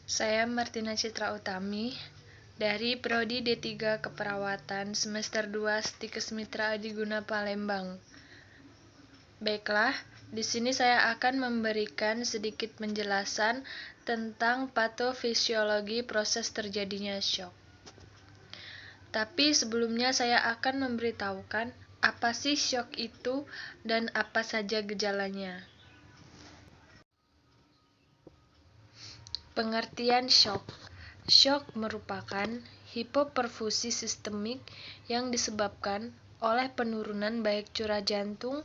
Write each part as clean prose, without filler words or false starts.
Saya Martina Citra Utami dari Prodi D3 Keperawatan semester 2 Stikes Mitra Adiguna Palembang. Baiklah, di sini saya akan memberikan sedikit penjelasan tentang patofisiologi proses terjadinya syok. Tapi sebelumnya saya akan memberitahukan apa sih syok itu dan apa saja gejalanya. Pengertian syok. Syok merupakan hipoperfusi sistemik yang disebabkan oleh penurunan baik curah jantung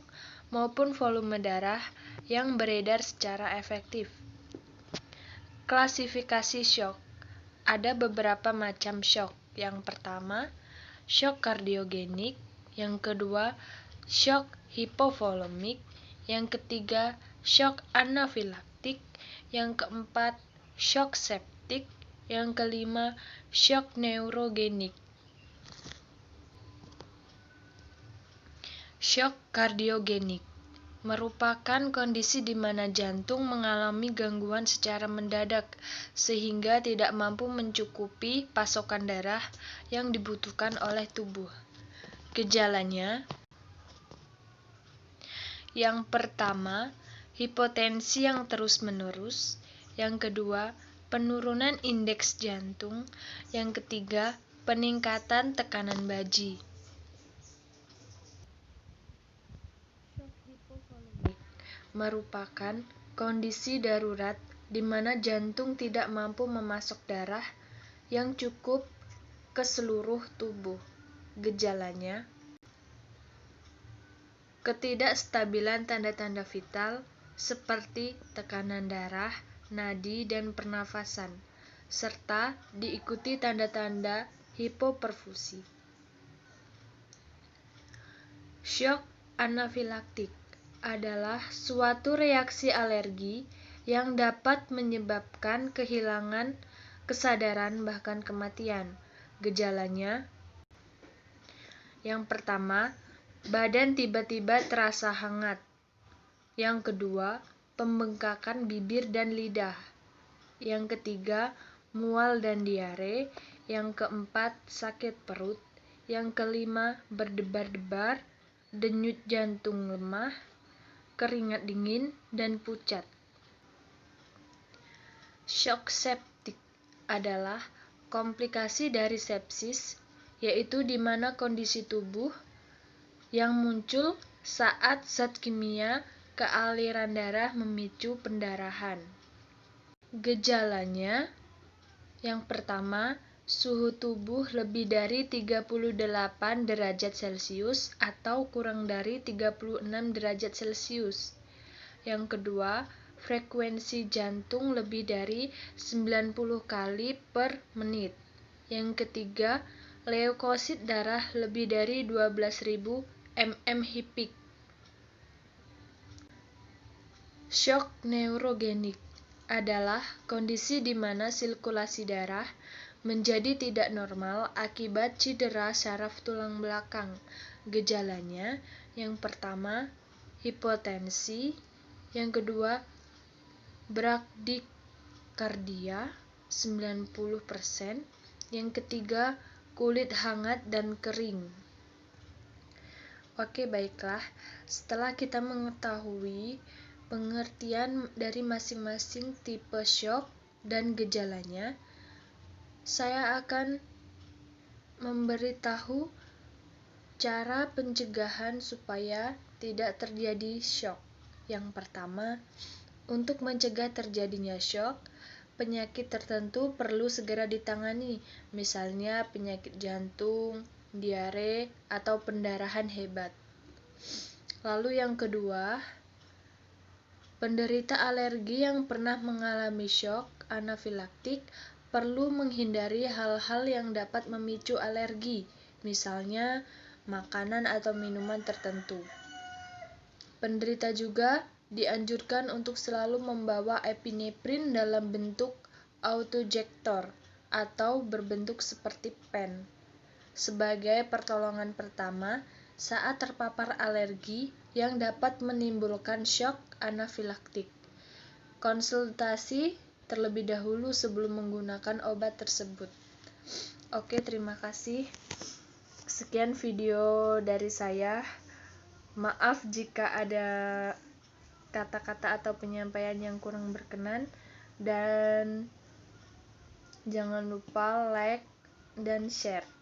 maupun volume darah yang beredar secara efektif. Klasifikasi syok. Ada beberapa macam syok. Yang pertama, syok kardiogenik. Yang kedua, syok hipovolemik. Yang ketiga, syok anafilaktik. Yang keempat, syok septik. Yang kelima, syok neurogenik. Syok kardiogenik merupakan kondisi di mana jantung mengalami gangguan secara mendadak sehingga tidak mampu mencukupi pasokan darah yang dibutuhkan oleh tubuh. Gejalanya yang pertama, hipotensi yang terus-menerus. Yang kedua, penurunan indeks jantung. Yang ketiga, peningkatan tekanan baji. Syok hipovolemik merupakan kondisi darurat di mana jantung tidak mampu memasok darah yang cukup ke seluruh tubuh. Gejalanya ketidakstabilan tanda-tanda vital seperti tekanan darah, nadi, dan pernafasan, serta diikuti tanda-tanda hipoperfusi. Syok anafilaktik adalah suatu reaksi alergi yang dapat menyebabkan kehilangan kesadaran bahkan kematian. Gejalanya yang pertama, badan tiba-tiba terasa hangat. Yang kedua, pembengkakan bibir dan lidah. Yang ketiga, mual dan diare. Yang keempat, sakit perut. Yang kelima, berdebar-debar, denyut jantung lemah, keringat dingin, dan pucat. Syok septik adalah komplikasi dari sepsis, yaitu di mana kondisi tubuh yang muncul saat zat kimia ke aliran darah memicu pendarahan. Gejalanya yang pertama, suhu tubuh lebih dari 38 derajat Celcius atau kurang dari 36 derajat Celcius. Yang kedua, frekuensi jantung lebih dari 90 kali per menit. Yang ketiga, leukosit darah lebih dari 12.000 mmHg. Syok neurogenik adalah kondisi di mana sirkulasi darah menjadi tidak normal akibat cedera saraf tulang belakang. Gejalanya yang pertama, hipotensi. Yang kedua, brakikardia 90%. Yang ketiga, kulit hangat dan kering. Oke, baiklah. Setelah kita mengetahui pengertian dari masing-masing tipe syok dan gejalanya, saya akan memberitahu cara pencegahan supaya tidak terjadi syok. Yang pertama, untuk mencegah terjadinya syok, penyakit tertentu perlu segera ditangani, misalnya penyakit jantung, diare, atau pendarahan hebat. Lalu yang kedua, penderita alergi yang pernah mengalami syok anafilaktik perlu menghindari hal-hal yang dapat memicu alergi, misalnya makanan atau minuman tertentu. Penderita juga dianjurkan untuk selalu membawa epinefrin dalam bentuk autojector atau berbentuk seperti pen sebagai pertolongan pertama saat terpapar alergi yang dapat menimbulkan syok anafilaktik. Konsultasi terlebih dahulu sebelum menggunakan obat tersebut. Oke, terima kasih. Sekian video dari saya. Maaf jika ada kata-kata atau penyampaian yang kurang berkenan, dan jangan lupa like dan share.